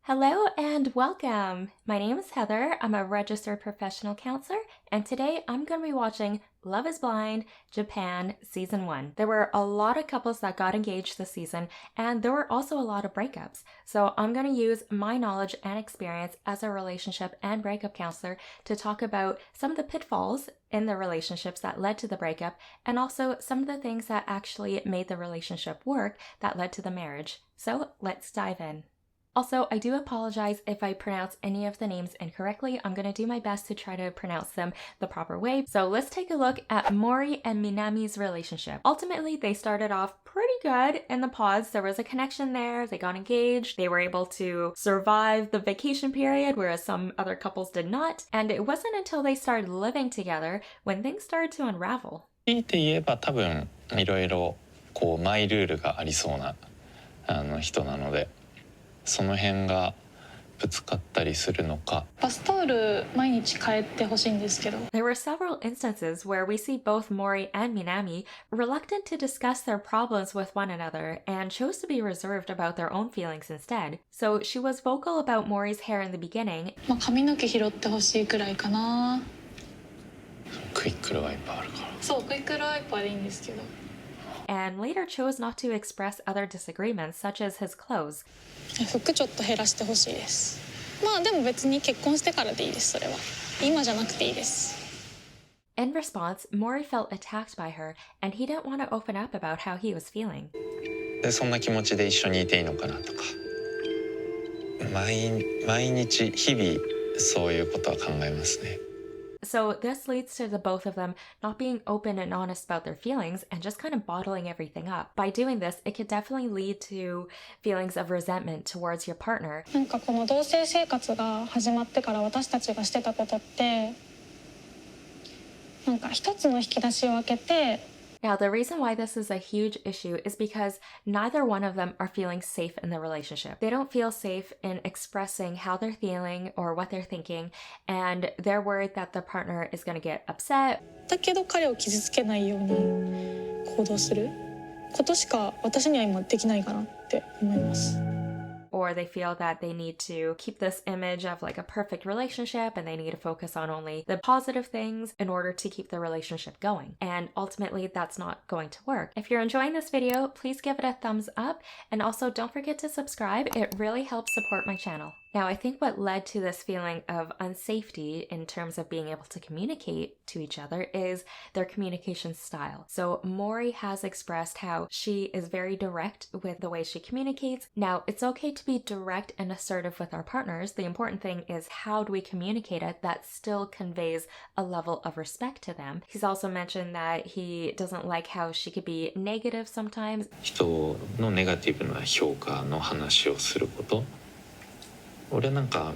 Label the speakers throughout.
Speaker 1: Hello and welcome! My name is Heather. I'm a registered professional counselor, and today I'm going to be watching Love is Blind Japan Season 1. There were a lot of couples that got engaged this season, and there were also a lot of breakups. So I'm going to use my knowledge and experience as a relationship and breakup counselor to talk about some of the pitfalls in the relationships that led to the breakup, and also some of the things that actually made the relationship work that led to the marriage. So let's dive in. Also, I do apologize if I pronounce any of the names incorrectly. I'm going to do my best to try to pronounce them the proper way. So let's take a look at Mori and Minami's relationship. Ultimately, they started off pretty good in the pause. There was a connection there. They got engaged. They were able to survive the vacation period, whereas some other couples did not. And it wasn't until they started living together when things started to unravel.
Speaker 2: 強いて言えば多分いろいろこうマイルールがありそうな人なので。その辺がぶつかったりするのか。
Speaker 3: バスタオル毎日変えてほしいんですけど。
Speaker 1: There were several instances where we see both Mori and Minami reluctant to discuss their problems with one another and chose to be reserved about their own feelings instead. So she was vocal about Mori's hair in the beginning.
Speaker 3: 髪の毛拾ってほしいくらいかな。
Speaker 2: クイックルワイパーあるから。
Speaker 3: そう、クイックルワイパーでいいんですけど。
Speaker 1: And later chose not to express other disagreements, such as his clothes.
Speaker 3: 服ちょっと減らしてほしいです。まあでも別に結婚してからでいいです、それは。今じゃなくていいです。
Speaker 1: In response, Mori felt attacked by her, and he didn't want to open up about how he was feeling.
Speaker 2: でそんな気持ちで一緒にいていいのかなとか。毎日日々そういうことは考えますね。
Speaker 1: So this leads to the both of them not being open and honest about their feelings and just kind of bottling everything up. By doing this, it could definitely lead to feelings of resentment towards your partner.
Speaker 3: なんかこの同棲生活が始まってから私たちがしてたことって、なんか一つの引き出しを開けて。
Speaker 1: Now, the reason why this is a huge issue is because neither one of them are feeling safe in the relationship. They don't feel safe in expressing how they're feeling or what they're thinking, and they're worried that their partner is going to get upset.
Speaker 3: だけど彼を傷つけないように行動することしか私には今できないかなって思います。
Speaker 1: Or they feel that they need to keep this image of like a perfect relationship and they need to focus on only the positive things in order to keep the relationship going. And ultimately, that's not going to work. If you're enjoying this video, please give it a thumbs up and also don't forget to subscribe. It really helps support my channel. Now, I think what led to this feeling of unsafety in terms of being able to communicate to each other is their communication style. So Mori has expressed how she is very direct with the way she communicates. Now, it's okay to be direct and assertive with our partners. The important thing is how do we communicate it that still conveys a level of respect to them. He's also mentioned that he doesn't like how she could be negative sometimes.
Speaker 2: 人のネガティブな評価の話をすること。俺なんか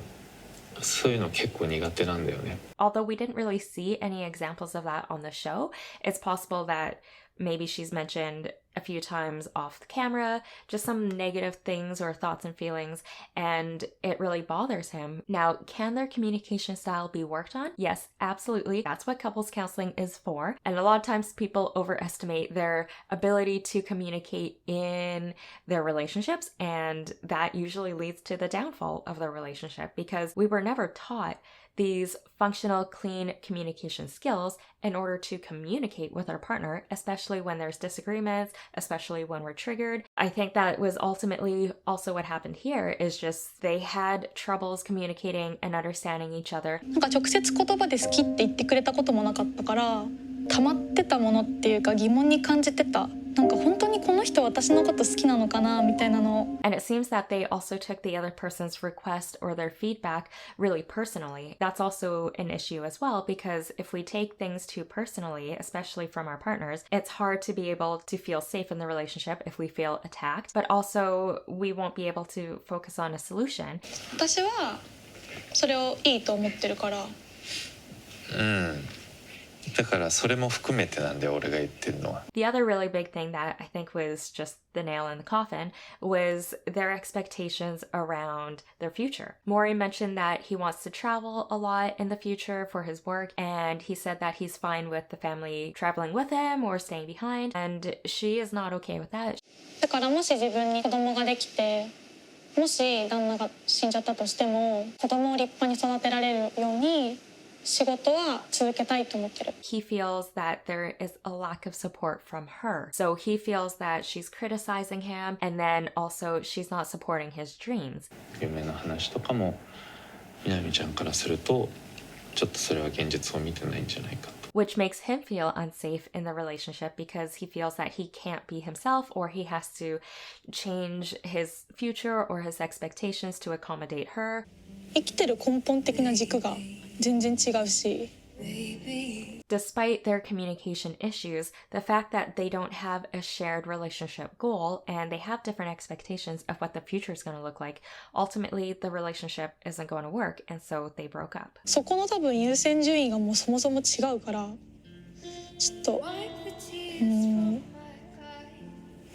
Speaker 2: そういうの結構苦手なんだよね。
Speaker 1: Although we didn't really see any examples of that on the show, it's possible that maybe she's mentioned a few times off the camera, just some negative things or thoughts and feelings, and it really bothers him. Now, can their communication style be worked on? Yes, absolutely. That's what couples counseling is for. And a lot of times people overestimate their ability to communicate in their relationships, and that usually leads to the downfall of the relationship because we were never taught these functional, clean communication skills in order to communicate with our partner, especially when there's disagreements, especially when we're triggered. I think that was ultimately also what happened here is just they had troubles communicating and understanding each other.
Speaker 3: なんか直接言葉で好きって言ってくれたこともなかったから、溜まってたものっていうか疑問に感じてた。なんか本当にこの人私のこと好きなのかなみたいなの。
Speaker 1: And it seems that they also took the other person's request or their feedback really personally. That's also an issue as well because if we take things too personally, especially from our partners, it's hard to be able to feel safe in the relationship if we feel attacked, but also we won't be able to focus on a solution.
Speaker 3: 私はそれをいいと思ってるから。
Speaker 2: だからそれも含めてなんで俺が言ってるのは。
Speaker 1: The other really big thing that I think was just the nail in the coffin was their expectations around their future. Mori mentioned that he wants to travel a lot in the future for his work, and he said that he's fine with the family traveling with him or staying behind, and she is not okay with that.
Speaker 3: だからもし自分に子供ができてもし旦那が死んじゃったとしても子供を立派に育てられるように仕事は続けたいと思ってる。
Speaker 1: He feels that there is a lack of support from her. So he feels that she's criticizing him and then also she's not supporting his dreams.
Speaker 2: 夢の話とかもみなみちゃんからするとちょっとそれは現実を見てないんじゃないかと。
Speaker 1: Which makes him feel unsafe in the relationship because he feels that he can't be himself or he has to change his future or his expectations to accommodate her.
Speaker 3: 生きてる根本的な軸が全然違うし。
Speaker 1: Despite their communication issues, the fact that they don't have a shared relationship goal and they have different expectations of what the future is going to look like, ultimately the relationship isn't going to work, and so they broke up.
Speaker 3: そこの多分優先順位がもうそもそも違うからちょっと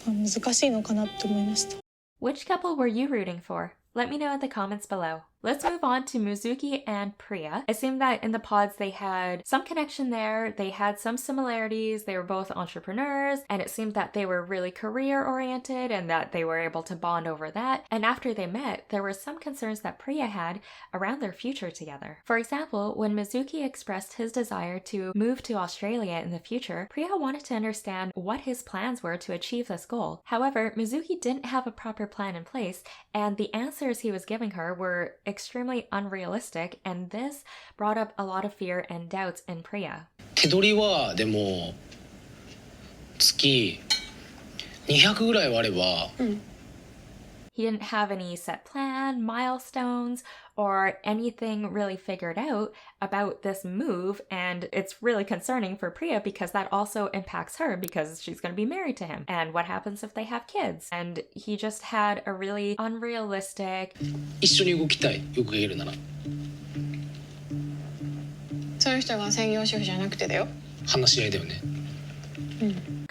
Speaker 3: 難しいのかなって思いました。
Speaker 1: Which couple were you rooting for? Let me know in the comments below. Let's move on to Mizuki and Priya. It seemed that in the pods they had some connection there, they had some similarities, they were both entrepreneurs, and it seemed that they were really career-oriented and that they were able to bond over that. And after they met, there were some concerns that Priya had around their future together. For example, when Mizuki expressed his desire to move to Australia in the future, Priya wanted to understand what his plans were to achieve this goal. However, Mizuki didn't have a proper plan in place, and the answers he was giving her were extremely unrealistic, and this brought up a lot of fear and doubts in Priya.
Speaker 4: 手取りはでも月200ぐらいはあれば、
Speaker 1: He didn't have any set plan, milestones, or anything really figured out about this move, and it's really concerning for Priya because that also impacts her because she's going to be married to him. And what happens if they have kids? And he just had a really unrealistic...
Speaker 4: 一緒に動きたい、よく言えるなら。
Speaker 5: そういう人が専業主婦じゃなくてだよ。
Speaker 4: 話し合いだよね。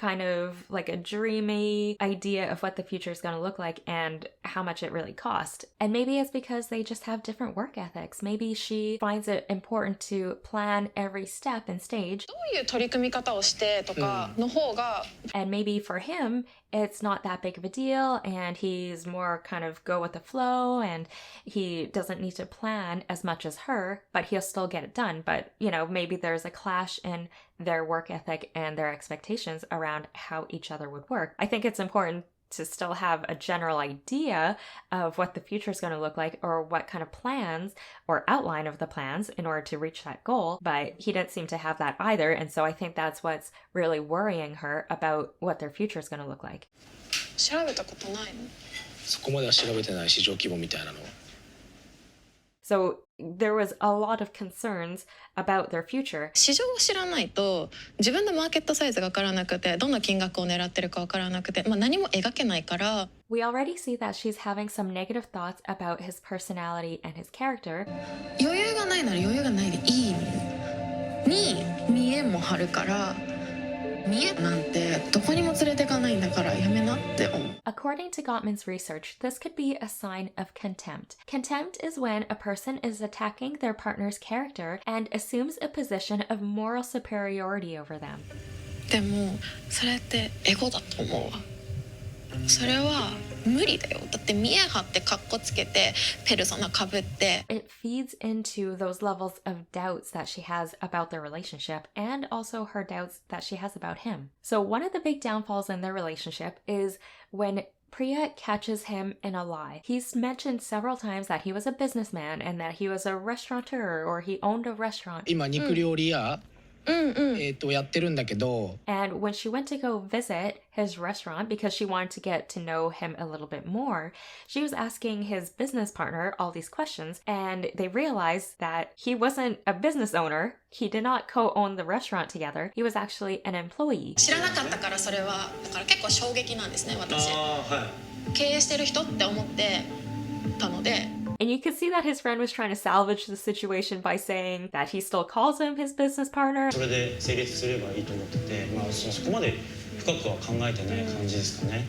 Speaker 1: kind of like a dreamy idea of what the future is going to look like and how much it really cost. And maybe it's because they just have different work ethics. Maybe she finds it important to plan every step and stage.
Speaker 5: どういう取り組み方をしてとかの方が、
Speaker 1: And maybe for him, it's not that big of a deal and he's more kind of go with the flow and he doesn't need to plan as much as her, but he'll still get it done. But, you know, maybe there's a clash in their work ethic and their expectations around how each other would work. I think it's important to still have a general idea of what the future is going to look like or what kind of plans or outline of the plans in order to reach that goal. But he didn't seem to have that either. And so I think that's what's really worrying her about what their future is going to look like.
Speaker 5: 調べたことないの？
Speaker 4: そこまでは調べてない市場規模みたいなの。
Speaker 1: So there was a lot of concerns about their future.
Speaker 5: 市場を知らないと自分のマーケットサイズが分からなくてどんな金額を狙ってるか分からなくて、何も描けないから。
Speaker 1: We already see that she's having some negative thoughts about his personality and his character.
Speaker 5: 余裕がないなら余裕がないでいいに見栄も張るから見栄なんてどこにも連れてかないんだからやめなって思う。
Speaker 1: According to Gottman's research, this could be a sign of contempt. Contempt is when a person is attacking their partner's character and assumes a position of moral superiority over them.
Speaker 5: でもそれってエゴだと思うわ。それは無理だよ。だって見栄張ってカッコつけてペルソナ被って。
Speaker 1: It feeds into those levels of doubts that she has about their relationship and also her doubts that she has about him. So one of the big downfalls in their relationship is when Priya catches him in a lie. He's mentioned several times that he was a businessman and that he was a restaurateur or he owned a restaurant.
Speaker 4: 今肉料理屋、やってるんだけど。
Speaker 1: And when she went to go visit his restaurant because she wanted to get to know him a little bit more, she was asking his business partner all these questions and they realized that he wasn't a business owner. He did not co-own the restaurant together. He was actually an employee.
Speaker 5: 知らなかったからそれはだから結構衝撃なんですね私。経営してる人って思ってたので。
Speaker 1: And you could see that his friend was trying to salvage the situation by saying that he still calls him his business partner.
Speaker 6: それで成立すればいいと思ってて、そこまで深くは考えてない感じですかね。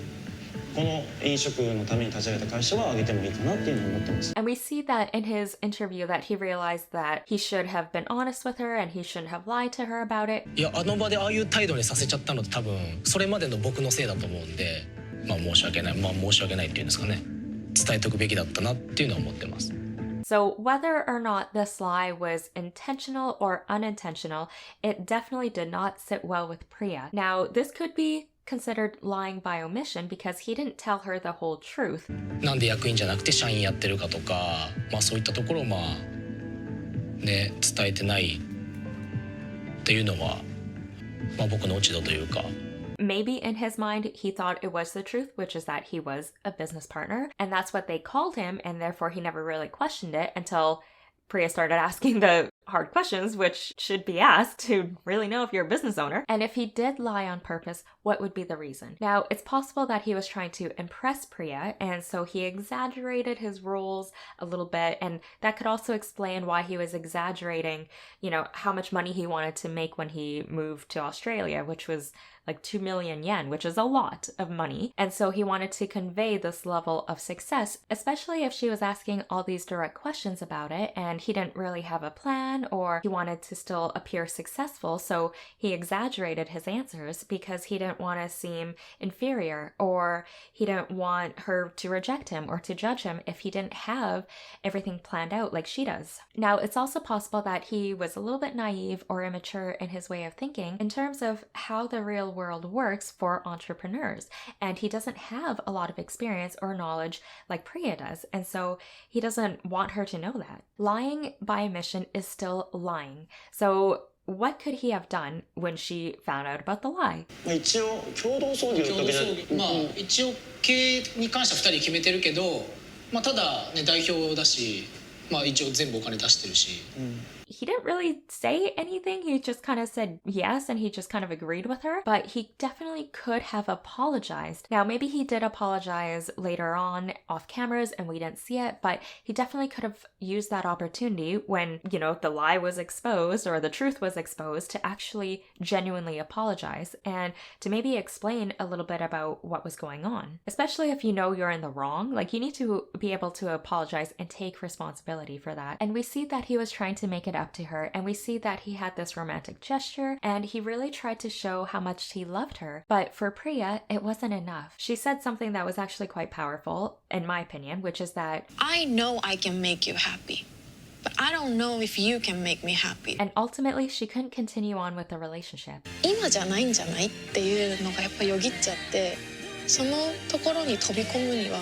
Speaker 6: この飲食のために立ち上げた会社は上げてもいいかなっていうのを思ってます。
Speaker 1: And we see that in his interview that he realized that he should have been honest with her and he shouldn't have lied to her about it.
Speaker 4: いや、あの場でああいう態度にさせちゃったのって多分それまでの僕のせいだと思うんで、申し訳ないっていうんですかね。伝えておくべきだったなっていうのは思ってます。
Speaker 1: So, whether or not this lie was intentional or unintentional, it definitely did not sit well with Priya. Now, this could be considered lying by omission because he didn't tell her the whole truth.
Speaker 4: なんで役員じゃなくて社員やってるかとか、そういったところを伝えてないっていうのは、僕の落ち度というか。
Speaker 1: Maybe in his mind, he thought it was the truth, which is that he was a business partner, and that's what they called him, and therefore he never really questioned it until Priya started asking the hard questions, which should be asked to really know if you're a business owner. And if he did lie on purpose, what would be the reason? Now, it's possible that he was trying to impress Priya, and so he exaggerated his roles a little bit, and that could also explain why he was exaggerating, how much money he wanted to make when he moved to Australia, which was like 2 million yen, which is a lot of money. And so he wanted to convey this level of success, especially if she was asking all these direct questions about it and he didn't really have a plan or he wanted to still appear successful. So he exaggerated his answers because he didn't want to seem inferior or he didn't want her to reject him or to judge him if he didn't have everything planned out like she does. Now, it's also possible that he was a little bit naive or immature in his way of thinking in terms of how the real world works for entrepreneurs, and he doesn't have a lot of experience or knowledge like Priya does, and so he doesn't want her to know that. Lying by omission is still lying. So what could he have done when she found out about the lie?
Speaker 6: 一応共同葬儀を言ったわけじゃ
Speaker 4: 一応経営に関しては2人決めてるけど、ただね代表だし、一応全部お金出してるし。
Speaker 1: He didn't really say anything. He just kind of said yes, and he just kind of agreed with her. But he definitely could have apologized. Now, maybe he did apologize later on off cameras and we didn't see it, but he definitely could have used that opportunity when, the lie was exposed or the truth was exposed to actually genuinely apologize and to maybe explain a little bit about what was going on. Especially if you know you're in the wrong, you need to be able to apologize and take responsibility for that. And we see that he was trying to make it up to her, and we see that he had this romantic gesture and he really tried to show how much he loved her. But for Priya, it wasn't enough. She said something that was actually quite powerful, in my opinion, which is that
Speaker 5: I know I can make you happy, but I don't know if you can make me happy.
Speaker 1: And ultimately, she couldn't continue on with the relationship.
Speaker 5: 今じゃないんじゃないっていうのがやっぱよぎっちゃって、そのところに飛び込むには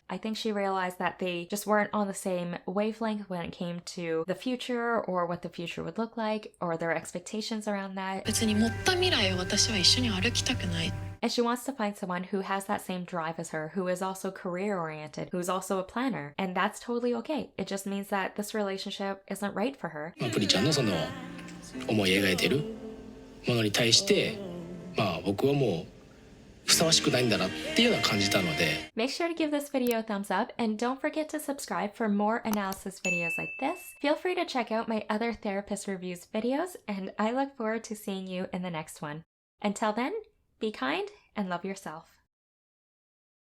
Speaker 1: I think she realized that they just weren't on the same wavelength when it came to the future or what the future would look like or their expectations around that.
Speaker 5: 別に持った未来を私は一緒に歩きたくない。
Speaker 1: And she wants to find someone who has that same drive as her, who is also career-oriented, who's also a planner. And that's totally okay. It just means that this relationship isn't right for her.
Speaker 4: プリちゃんのその思い描いてるものに対して、僕はもうふさわしくないんだなっていうのは感じたので。
Speaker 1: Make sure to give this video a thumbs up and don't forget to subscribe for more analysis videos like this. Feel free to check out my other therapist reviews videos, and I look forward to seeing you in the next one. Until then, be kind and love yourself.